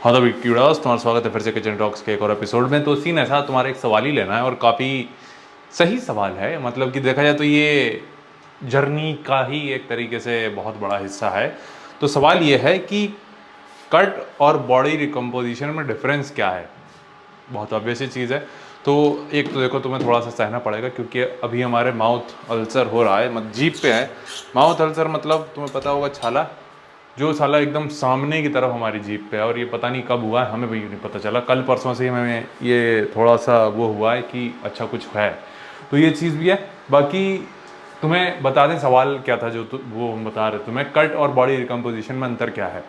हाँ तो कीड़ास तुम्हारा स्वागत है फिर से किचन टॉक्स के एक और एपिसोड में। तो सीन ऐसा तुम्हारा एक सवाल ही लेना है और काफ़ी सही सवाल है। मतलब कि देखा जाए तो ये जर्नी का ही एक तरीके से बहुत बड़ा हिस्सा है। तो सवाल ये है कि कट और बॉडी रिकम्पोजिशन में डिफरेंस क्या है। बहुत ऑब्वियस ही चीज़ है। तो एक तो देखो तुम्हें थोड़ा सा सहना पड़ेगा क्योंकि अभी हमारे माउथ अल्सर हो रहा है, मत जीभ पे है। माउथ अल्सर मतलब तुम्हें पता होगा छाला, जो साला एकदम सामने की तरफ हमारी जीप पे है। और ये पता नहीं कब हुआ है, हमें भी नहीं पता चला। कल परसों से ही हमें ये थोड़ा सा वो हुआ है कि अच्छा कुछ है। तो ये चीज़ भी है। बाकी तुम्हें बता दें सवाल क्या था जो वो हम बता रहे तुम्हें, कट और बॉडी रिकम्पोजिशन में अंतर क्या है।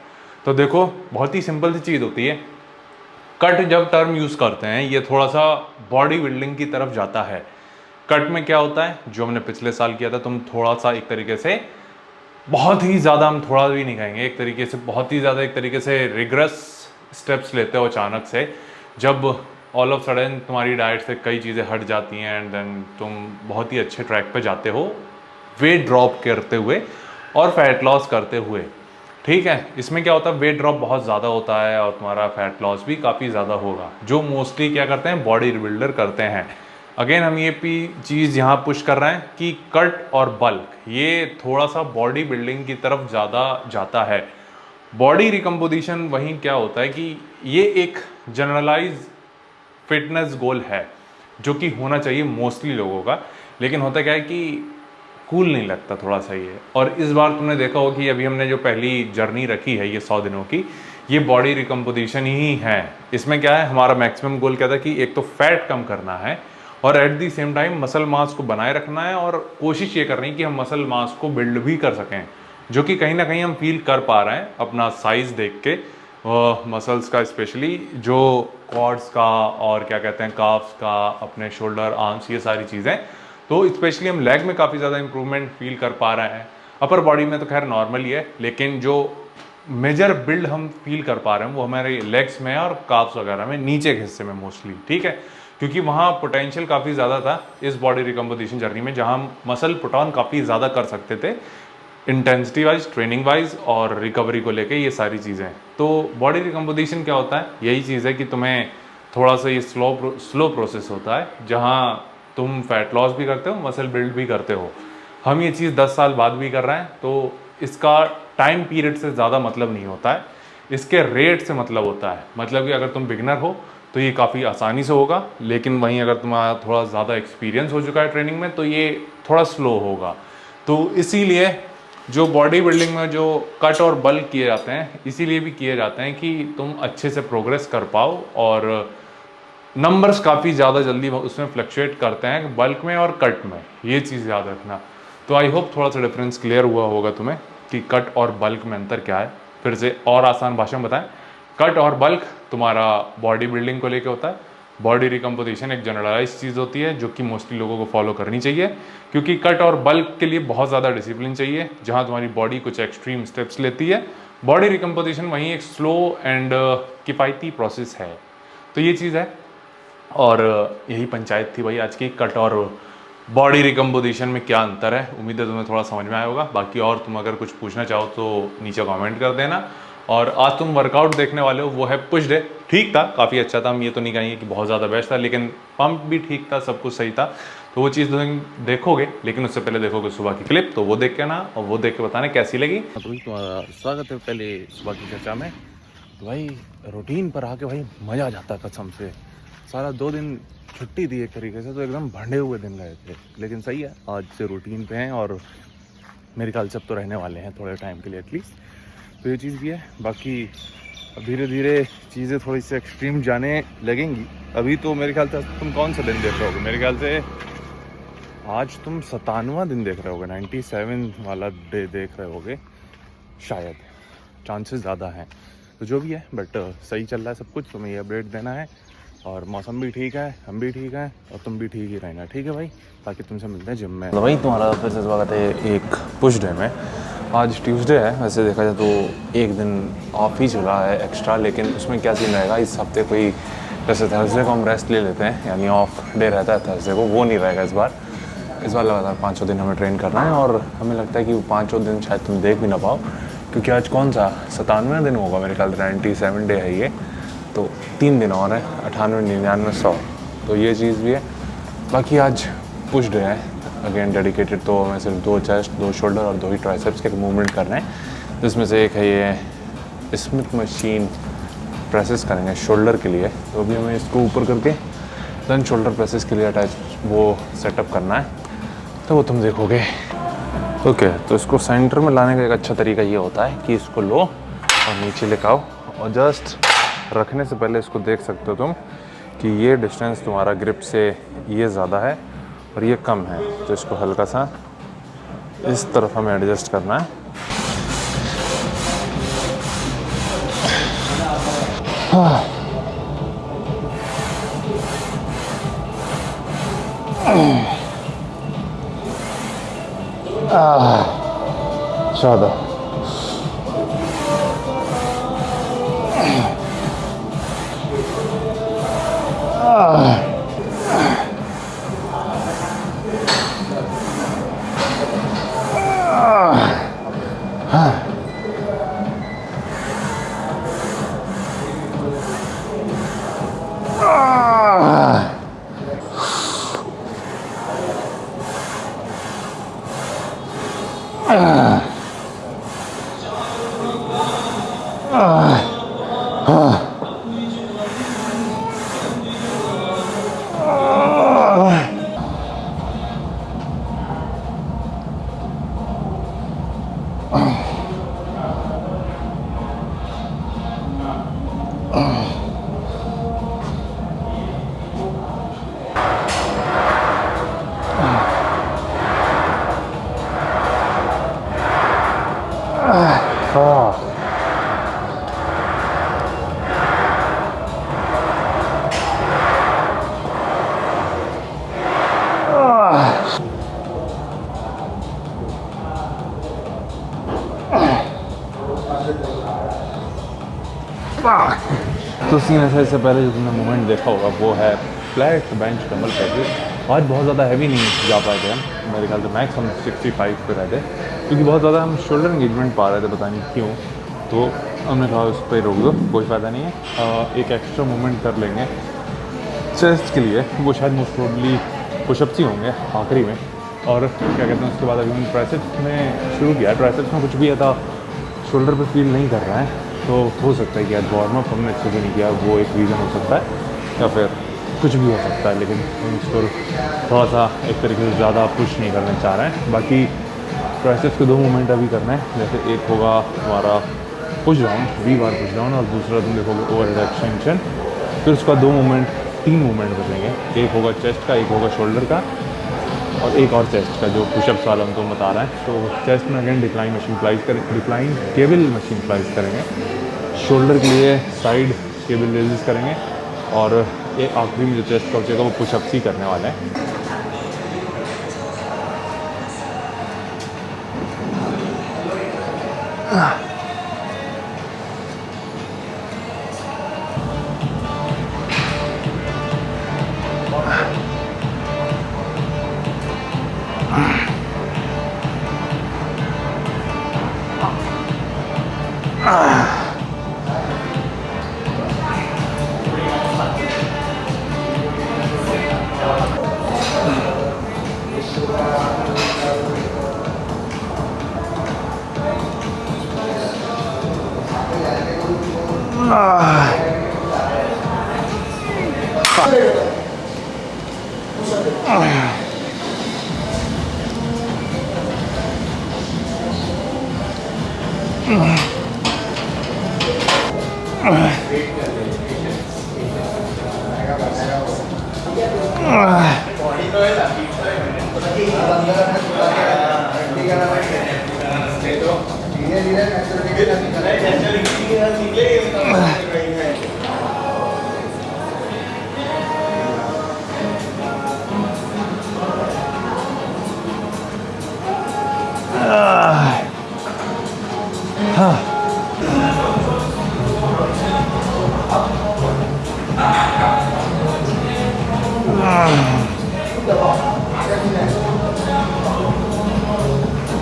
तो देखो बहुत ही सिंपल सी चीज़ होती है। कट जब टर्म यूज़ करते हैं ये थोड़ा सा बॉडी बिल्डिंग की तरफ जाता है। कट में क्या होता है, जो हमने पिछले साल किया था, तुम थोड़ा सा एक तरीके से, बहुत ही ज़्यादा, हम थोड़ा भी नहीं कहेंगे, एक तरीके से बहुत ही ज़्यादा एक तरीके से रिग्रेस स्टेप्स लेते हो अचानक से। जब ऑल ऑफ सडन तुम्हारी डाइट से कई चीज़ें हट जाती हैं एंड देन तुम बहुत ही अच्छे ट्रैक पे जाते हो वेट ड्रॉप करते हुए और फैट लॉस करते हुए। ठीक है, इसमें क्या होता है, वेट ड्रॉप बहुत ज़्यादा होता है और तुम्हारा फैट लॉस भी काफ़ी ज़्यादा होगा, जो मोस्टली क्या करते हैं, बॉडी बिल्डर करते हैं। अगेन हम ये चीज़ यहाँ पुश कर रहे हैं कि कट और बल्क ये थोड़ा सा बॉडी बिल्डिंग की तरफ ज़्यादा जाता है। बॉडी रिकम्पोजिशन वहीं क्या होता है कि ये एक जनरलाइज फिटनेस गोल है जो कि होना चाहिए मोस्टली लोगों का। लेकिन होता क्या है कि कूल नहीं लगता थोड़ा सा ये। और इस बार तुमने देखा हो कि अभी हमने जो पहली जर्नी रखी है ये 100 दिनों की, ये बॉडी रिकम्पोजिशन ही है। इसमें क्या है, हमारा मैक्सिमम गोल क्या था कि एक तो फैट कम करना है और at the same time muscle mass को बनाए रखना है। और कोशिश ये करनी है कि हम मसल मास को बिल्ड भी कर सकें, जो कि कहीं ना कहीं हम फील कर पा रहे हैं अपना साइज़ देख के। मसल्स का स्पेशली जो क्वाड्स का और क्या कहते हैं काफ्स का, अपने शोल्डर आर्म्स, ये सारी चीज़ें। तो स्पेशली हम लेग में काफ़ी ज़्यादा इंप्रूवमेंट फील कर पा रहे हैं। अपर बॉडी में तो खैर नॉर्मल ही है, लेकिन जो मेजर बिल्ड हम फील कर पा रहे हैं वो हमारे लेग्स में और काफ्स वगैरह में, नीचे के हिस्से में मोस्टली। ठीक है, क्योंकि वहाँ पोटेंशियल काफ़ी ज़्यादा था इस बॉडी रिकम्पोजिशन जर्नी में, जहाँ हम मसल पुट ऑन काफ़ी ज़्यादा कर सकते थे इंटेंसिटी वाइज, ट्रेनिंग वाइज और रिकवरी को लेके, ये सारी चीज़ें। तो बॉडी रिकम्पोजिशन क्या होता है, यही चीज़ है कि तुम्हें थोड़ा सा ये स्लो प्रोसेस होता है जहाँ तुम फैट लॉस भी करते हो, मसल बिल्ड भी करते हो। हम ये चीज़ 10 साल बाद भी कर रहे हैं, तो इसका टाइम पीरियड से ज़्यादा मतलब नहीं होता है, इसके रेट से मतलब होता है। मतलब कि अगर तुम बिगनर हो तो ये काफ़ी आसानी से होगा, लेकिन वहीं अगर तुम्हारा थोड़ा ज़्यादा एक्सपीरियंस हो चुका है ट्रेनिंग में तो ये थोड़ा स्लो होगा। तो इसीलिए जो बॉडी बिल्डिंग में जो कट और बल्क किए जाते हैं, इसीलिए भी किए जाते हैं कि तुम अच्छे से प्रोग्रेस कर पाओ। और नंबर्स काफ़ी ज़्यादा जल्दी उसमें फ्लक्चुएट करते हैं बल्क में और कट में, ये चीज़ याद रखना। तो आई होप थोड़ा सा डिफरेंस क्लियर हुआ होगा तुम्हें कि कट और बल्क में अंतर क्या है। फिर से और आसान भाषा में बताएं, कट और बल्क तुम्हारा बॉडी बिल्डिंग को लेके होता है। बॉडी रिकम्पोजिशन एक जनरलाइज चीज़ होती है जो कि मोस्टली लोगों को फॉलो करनी चाहिए, क्योंकि कट और बल्क के लिए बहुत ज़्यादा डिसिप्लिन चाहिए, जहाँ तुम्हारी बॉडी कुछ एक्सट्रीम स्टेप्स लेती है। बॉडी रिकम्पोजिशन वहीं एक स्लो एंड किफ़ायती प्रोसेस है। तो ये चीज़ है। और यही पंचायत थी भाई आज की, कट और बॉडी रिकम्पोजिशन में क्या अंतर है। उम्मीद है तुम्हें थोड़ा समझ में आया होगा। बाकी और तुम अगर कुछ पूछना चाहो तो नीचे कमेंट कर देना। और आज तुम वर्कआउट देखने वाले हो, वो है पुश डे। ठीक था, काफ़ी अच्छा था। हम ये तो नहीं कहेंगे कि बहुत ज़्यादा बेस्ट था, लेकिन पंप भी ठीक था, सब कुछ सही था। तो वो चीज़ तुम देखोगे, लेकिन उससे पहले देखोगे सुबह की क्लिप, तो वो देख के ना, और वो देख के बताना कैसी लगी। तो भाई तुम्हारा स्वागत है पहले सुबह की चर्चा में। तो भाई रूटीन पर आके भाई मज़ा आ जाता है कसम से। सारा 2 दिन छुट्टी थी एक तरीके से, तो एकदम भंडे हुए दिन गए थे, लेकिन सही है आज से रूटीन पे हैं और मेरे ख्याल से अब तो रहने वाले हैं थोड़े टाइम के लिए एटलीस्ट। तो ये चीज़ भी है। बाकी अब धीरे धीरे चीज़ें थोड़ी सी एक्सट्रीम जाने लगेंगी। अभी तो मेरे ख्याल से तुम कौन सा दिन देख रहे होगे, मेरे ख्याल से आज तुम 97वां दिन देख रहे होगे, 97 वाला डे देख रहे होगे शायद, चांसेस ज़्यादा हैं। तो जो भी है, बट सही चल रहा है सब कुछ, तुम्हें ये अपडेट देना है। और मौसम भी ठीक है, हम भी ठीक हैं, और तुम भी ठीक ही रहना। ठीक है भाई, बाकी तुमसे मिलते हैं जिम में। तो भाई तुम्हारा फिर से स्वागत है एक पुश डे में। आज ट्यूसडे है, वैसे देखा जाए तो एक दिन ऑफ ही चला है एक्स्ट्रा, लेकिन उसमें क्या सीन रहेगा इस हफ्ते, कोई जैसे थर्सडे को हम रेस्ट ले लेते हैं, यानी ऑफ डे रहता है थर्सडे को, वो नहीं रहेगा इस बार। इस बार लगातार 5 दिन हमें ट्रेन करना है और हमें लगता है कि वो 5 दिन शायद तुम देख भी ना पाओ, क्योंकि आज कौन सा 97वां दिन होगा मेरे ख्याल 97 डे है ये, तो 3 दिन और हैं, 98, 99, 100, तो ये चीज़ भी है। बाकी आज पुश डे है अगेन डेडिकेटेड, तो हमें सिर्फ 2 चेस्ट, 2 शोल्डर और 2 ही ट्राइसेप्स के मूवमेंट करने हैं, जिसमें से एक है ये स्मिथ मशीन प्रेसेस करेंगे शोल्डर के लिए। तो अभी हमें इसको ऊपर करके देन शोल्डर प्रेसेस के लिए अटैच वो सेटअप करना है, तो वो तुम देखोगे। ओके, तो इसको सेंटर में लाने का एक अच्छा तरीका ये होता है कि इसको लो और नीचे लेकर आओ, और जस्ट रखने से पहले इसको देख सकते हो तुम कि ये डिस्टेंस तुम्हारा ग्रिप से ये ज़्यादा है और ये कम है, तो इसको हल्का सा इस तरफ हमें एडजस्ट करना है। ज़्यादा तो सीन ऐसा, इससे पहले जो तुमने मूवमेंट देखा होगा वो है फ्लैट बेंच डंबल प्रेसेस। आज बहुत ज़्यादा हैवी नहीं जा पाए थे हम, मेरे ख्याल से मैक्स हम 65 पे रहे थे, क्योंकि बहुत ज़्यादा हम शोल्डर इंगेजमेंट पा रहे थे, पता नहीं क्यों। तो हमने कहा उस पर रोक दो, कोई फ़ायदा नहीं है, एक एक्स्ट्रा मूवमेंट कर लेंगे चेस्ट के लिए, वो शायद मोस्ट प्रोबेबली पुशअप्स ही होंगे आखिरी में। और क्या कहते हैं उसके बाद अभी हमने ट्राइसेप्स में शुरू किया। ट्राइसेप्स में कुछ भी ऐसा शोल्डर पर फील नहीं कर रहा है, तो हो सकता है कि आज वार्म अप हमने अच्छे से नहीं किया, वो एक रीज़न हो सकता है, या फिर कुछ भी हो सकता है। लेकिन हम इसको थोड़ा सा एक तरीके से ज़्यादा पुश नहीं करना चाह रहे हैं। बाकी ट्राइसेप्स के 2 मूवमेंट अभी करना है, जैसे एक होगा हमारा push down, V bar push down, और दूसरा तुम देखोगे ओवर हेड एक्सटेंशन। फिर उसका 2 मूवमेंट 3 मूवमेंट करेंगे, एक होगा चेस्ट का, एक होगा शोल्डर का, और एक और चेस्ट का जो पुशअप्स वाला हम तो बता रहे हैं। तो चेस्ट में अगेन डिक्लाइन मशीन फ्लाइज करें, डिक्लाइन केबल मशीन फ्लाइज करेंगे। शोल्डर के लिए साइड केबल रेजेस करेंगे, और एक आखिरी में जो चेस्ट का बचेगा वो पुशअप्स ही करने वाले हैं।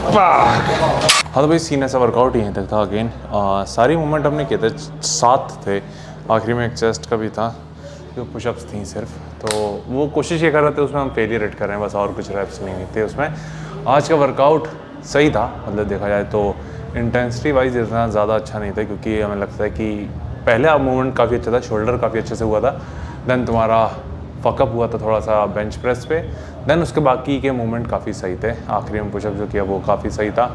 हाँ तो भाई सीन ऐसा वर्कआउट यहीं तक था। अगेन सारी मूवमेंट हमने किए थे, 7 थे, आखिरी में एक चेस्ट का भी था, जो पुशअप्स थी सिर्फ, तो वो कोशिश ये कर रहे थे, उसमें हम फेलियर रेट कर रहे हैं बस, और कुछ रेप्स नहीं थे उसमें। आज का वर्कआउट सही था, मतलब देखा जाए तो इंटेंसिटी वाइज इतना ज़्यादा अच्छा नहीं था, क्योंकि हमें लगता है कि पहले मूवमेंट काफ़ी अच्छा था, शोल्डर काफ़ी अच्छे से हुआ था, देन तुम्हारा फकअप हुआ था थोड़ा सा बेंच प्रेस पे, देन उसके बाकी के मूवमेंट काफ़ी सही थे। आखिरी में पुशअप जो किया वो काफ़ी सही था,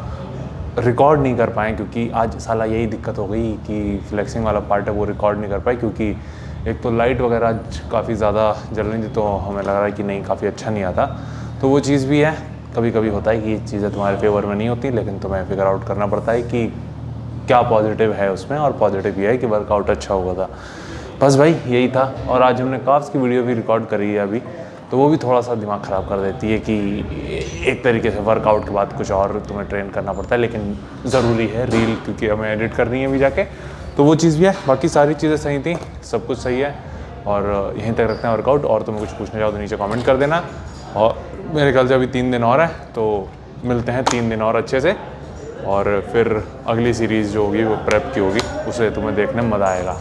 रिकॉर्ड नहीं कर पाए क्योंकि आज साला यही दिक्कत हो गई कि फ्लेक्सिंग वाला पार्ट है वो रिकॉर्ड नहीं कर पाए, क्योंकि एक तो लाइट वगैरह आज काफ़ी ज़्यादा जल रही थी, तो हमें लग रहा है कि नहीं काफ़ी अच्छा नहीं आता, तो वो चीज़ भी है। कभी कभी होता है कि चीज़ें तुम्हारे फेवर में नहीं होती, लेकिन तुम्हें फिगर आउट करना पड़ता है कि क्या पॉजिटिव है उसमें, और पॉजिटिव ये है कि वर्कआउट अच्छा हुआ था। बस भाई यही था। और आज हमने काफ्स की वीडियो भी रिकॉर्ड करी है अभी, तो वो भी थोड़ा सा दिमाग ख़राब कर देती है कि एक तरीके से वर्कआउट के बाद कुछ और तुम्हें ट्रेन करना पड़ता है, लेकिन ज़रूरी है रील, क्योंकि हमें एडिट करनी है अभी जाके, तो वो चीज़ भी है। बाकी सारी चीज़ें सही थी, सब कुछ सही है, और यहीं तक रखते हैं वर्कआउट। और तुम्हें कुछ पूछना चाहो तो नीचे कमेंट कर देना, और मेरे ख्याल से अभी 3 दिन और है, तो मिलते हैं 3 दिन और अच्छे से, और फिर अगली सीरीज़ जो होगी वो प्रेप की होगी, उसे तुम्हें देखने में मज़ा आएगा।